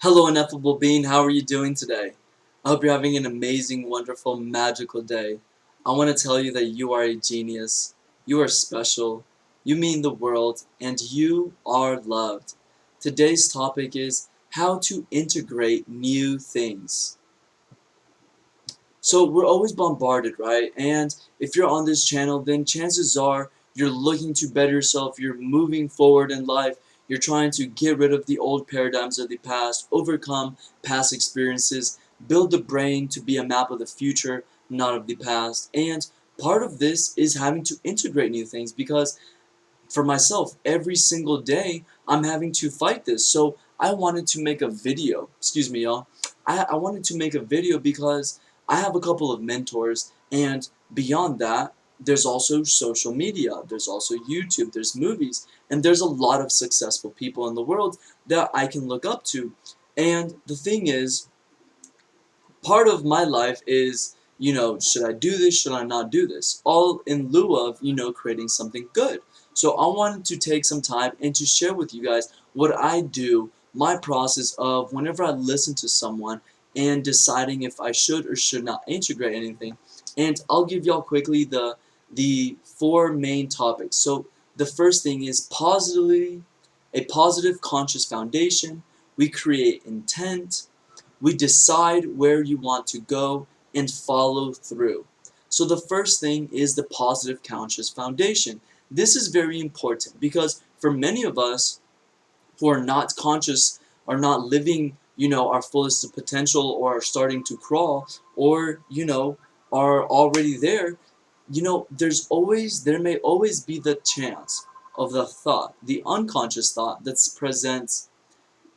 Hello, ineffable being. How are you doing today? I hope you're having an amazing, wonderful, magical day. I want to tell you that you are a genius. You are special. You mean the world, and you are loved. Today's topic is how to integrate new things. So we're always bombarded, right? And if you're on this channel, then chances are you're looking to better yourself, you're moving forward in life, you're trying to get rid of the old paradigms of the past, overcome past experiences, build the brain to be a map of the future, not of the past. And part of this is having to integrate new things because for myself, every single day I'm having to fight this. So I wanted to make a video. Excuse me, y'all. I wanted to make a video because I have a couple of mentors, and beyond that, there's also social media, there's also YouTube, there's movies, and there's a lot of successful people in the world that I can look up to. And the thing is, part of my life is, should I do this, should I not do this? All in lieu of, creating something good. So I wanted to take some time and to share with you guys what I do, my process of whenever I listen to someone and deciding if I should or should not integrate anything. And I'll give y'all quickly the four main topics. So the first thing is a positive conscious foundation. We create intent, we decide where you want to go and follow through. So the first thing is the positive conscious foundation. This is very important because for many of us who are not conscious, are not living, our fullest potential, or are starting to crawl, or, are already there, there may always be the chance of the thought, the unconscious thought that's present.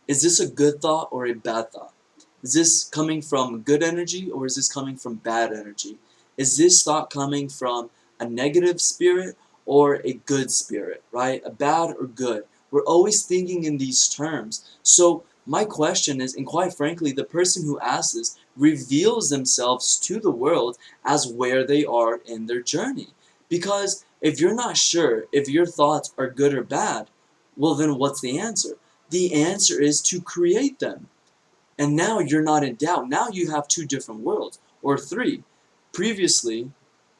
Is this a good thought or a bad thought? Is this coming from good energy or is this coming from bad energy? Is this thought coming from a negative spirit or a good spirit, right? A bad or good? We're always thinking in these terms. So my question is, and quite frankly, the person who asks this reveals themselves to the world as where they are in their journey. Because if you're not sure if your thoughts are good or bad, well then what's the answer? The answer is to create them. And now you're not in doubt. Now you have two different worlds, or three. Previously,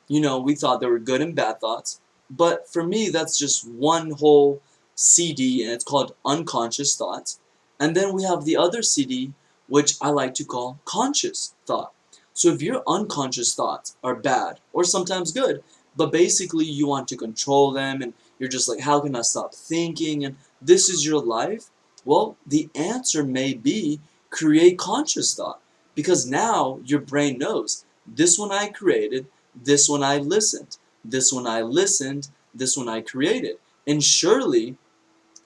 we thought there were good and bad thoughts, but for me, that's just one whole CD, and it's called unconscious thoughts. And then we have the other CD, which I like to call conscious thought. So if your unconscious thoughts are bad, or sometimes good, but basically you want to control them, and you're just like, how can I stop thinking, and this is your life, well, the answer may be create conscious thought. Because now your brain knows, this one I created, this one I listened, this one I listened, this one I created. And surely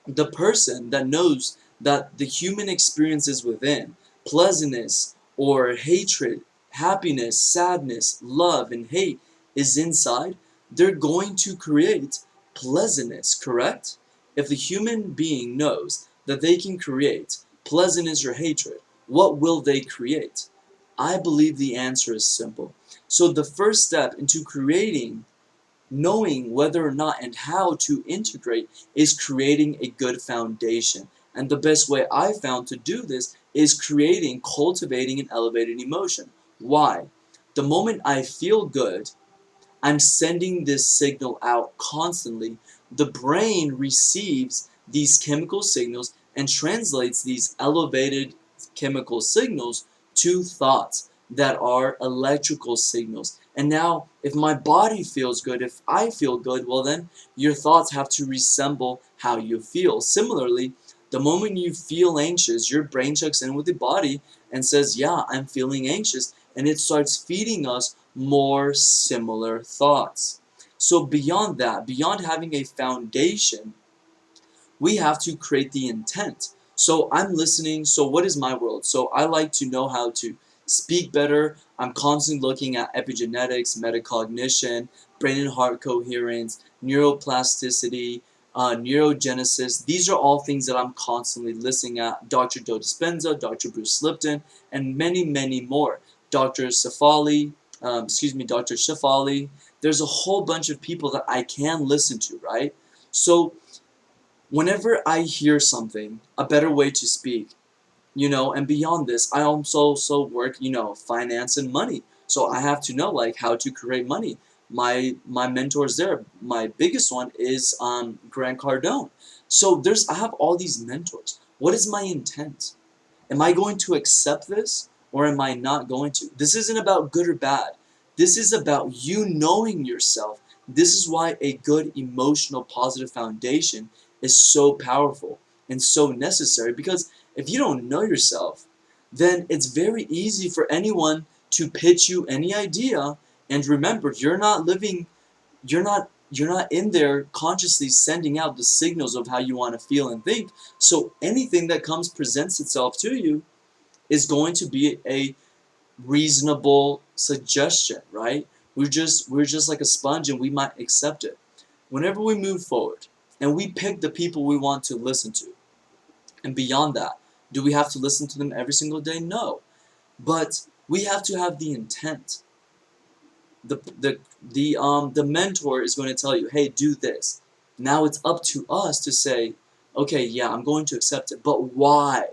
the person that knows that the human experiences within, pleasantness or hatred, happiness, sadness, love, and hate, is inside, they're going to create pleasantness, correct? If the human being knows that they can create pleasantness or hatred, what will they create? I believe the answer is simple. So the first step into creating, knowing whether or not and how to integrate, is creating a good foundation. And the best way I found to do this is creating, cultivating, and elevating emotion. Why? The moment I feel good, I'm sending this signal out constantly. The brain receives these chemical signals and translates these elevated chemical signals to thoughts that are electrical signals. And now, if my body feels good, if I feel good, well then, your thoughts have to resemble how you feel. Similarly, the moment you feel anxious, your brain checks in with the body and says, yeah, I'm feeling anxious, and it starts feeding us more similar thoughts. So beyond that, beyond having a foundation, we have to create the intent. So I'm listening. So what is my world? So I like to know how to speak better. I'm constantly looking at epigenetics, metacognition, brain and heart coherence, neuroplasticity, neurogenesis. These are all things that I'm constantly listening at. Dr. Joe Dispenza, Dr. Bruce Lipton, and many, many more. Dr. Shefali, Dr. Shefali. There's a whole bunch of people that I can listen to, right? So whenever I hear something, a better way to speak, And beyond this, I also work, finance and money. So I have to know like how to create money. My mentors there, my biggest one is Grant Cardone. So I have all these mentors. What is my intent? Am I going to accept this or am I not going to? This isn't about good or bad. This is about you knowing yourself. This is why a good emotional positive foundation is so powerful and so necessary, because if you don't know yourself, then it's very easy for anyone to pitch you any idea. And remember, you're not in there consciously sending out the signals of how you want to feel and think. So anything that presents itself to you is going to be a reasonable suggestion, right? We're just like a sponge, and we might accept it. Whenever we move forward and we pick the people we want to listen to, and beyond that, do we have to listen to them every single day? No. But we have to have the intent. The mentor is going to tell you, hey, do this. Now it's up to us to say, okay, yeah, I'm going to accept it, but why?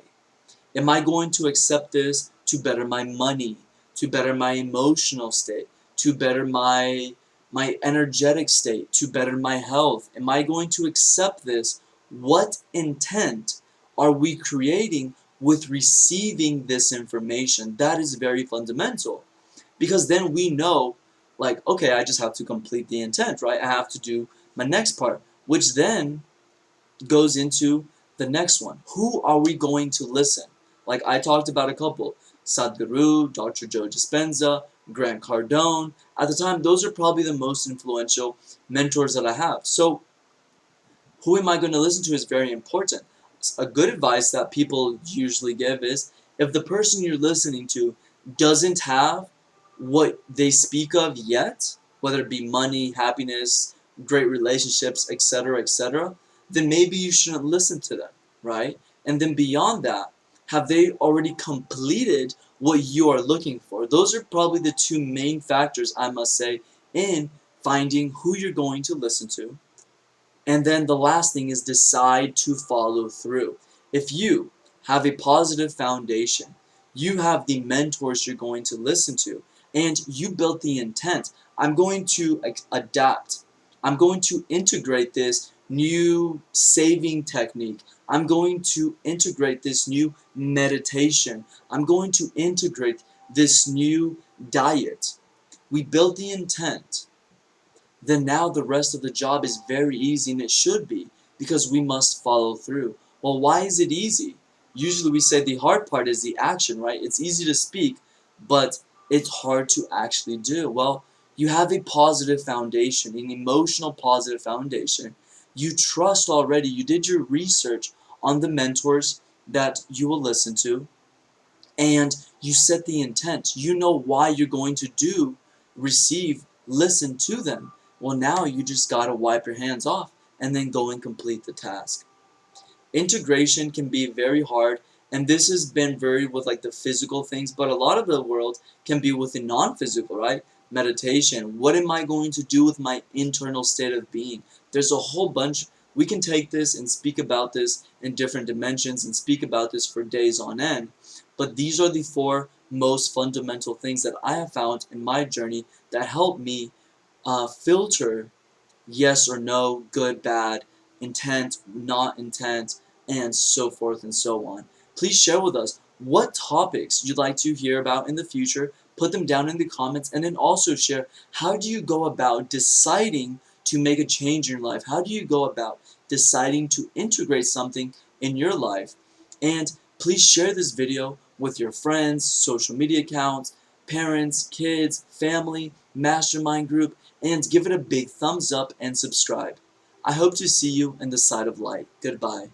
Am I going to accept this to better my money, to better my emotional state, to better my energetic state, to better my health? Am I going to accept this? What intent are we creating with receiving this information? That is very fundamental, because then we know, like, okay, I just have to complete the intent, right? I have to do my next part, which then goes into the next one. Who are we going to listen? Like I talked about a couple: Sadhguru, Dr. Joe Dispenza, Grant Cardone. At the time, those are probably the most influential mentors that I have. So who am I going to listen to is very important. A good advice that people usually give is, if the person you're listening to doesn't have what they speak of yet, whether it be money, happiness, great relationships, etc., then maybe you shouldn't listen to them, right? And then beyond that, have they already completed what you are looking for? Those are probably the two main factors, I must say, in finding who you're going to listen to. And then the last thing is decide to follow through. If you have a positive foundation, you have the mentors you're going to listen to, and you built the intent, I'm going to adapt. I'm going to integrate this new saving technique. I'm going to integrate this new meditation. I'm going to integrate this new diet. We built the intent, then now the rest of the job is very easy, and it should be, because we must follow through. Well, why is it easy? Usually we say the hard part is the action, right? It's easy to speak, but it's hard to actually do. Well, you have a positive foundation, an emotional positive foundation. You trust already. You did your research on the mentors that you will listen to, and you set the intent. You know why you're going to listen to them. Well, now you just gotta wipe your hands off and then go and complete the task. Integration can be very hard, and this has been very with like the physical things, but a lot of the world can be with the non-physical, right? Meditation. What am I going to do with my internal state of being? There's a whole bunch. We can take this and speak about this in different dimensions and speak about this for days on end, but these are the four most fundamental things that I have found in my journey that help me filter yes or no, good, bad, intent, not intent, and so forth and so on. Please share with us what topics you'd like to hear about in the future. Put them down in the comments, and then also share, how do you go about deciding to make a change in your life? How do you go about deciding to integrate something in your life? And please share this video with your friends, social media accounts, parents, kids, family, mastermind group, and give it a big thumbs up and subscribe. I hope to see you in the side of light. Goodbye.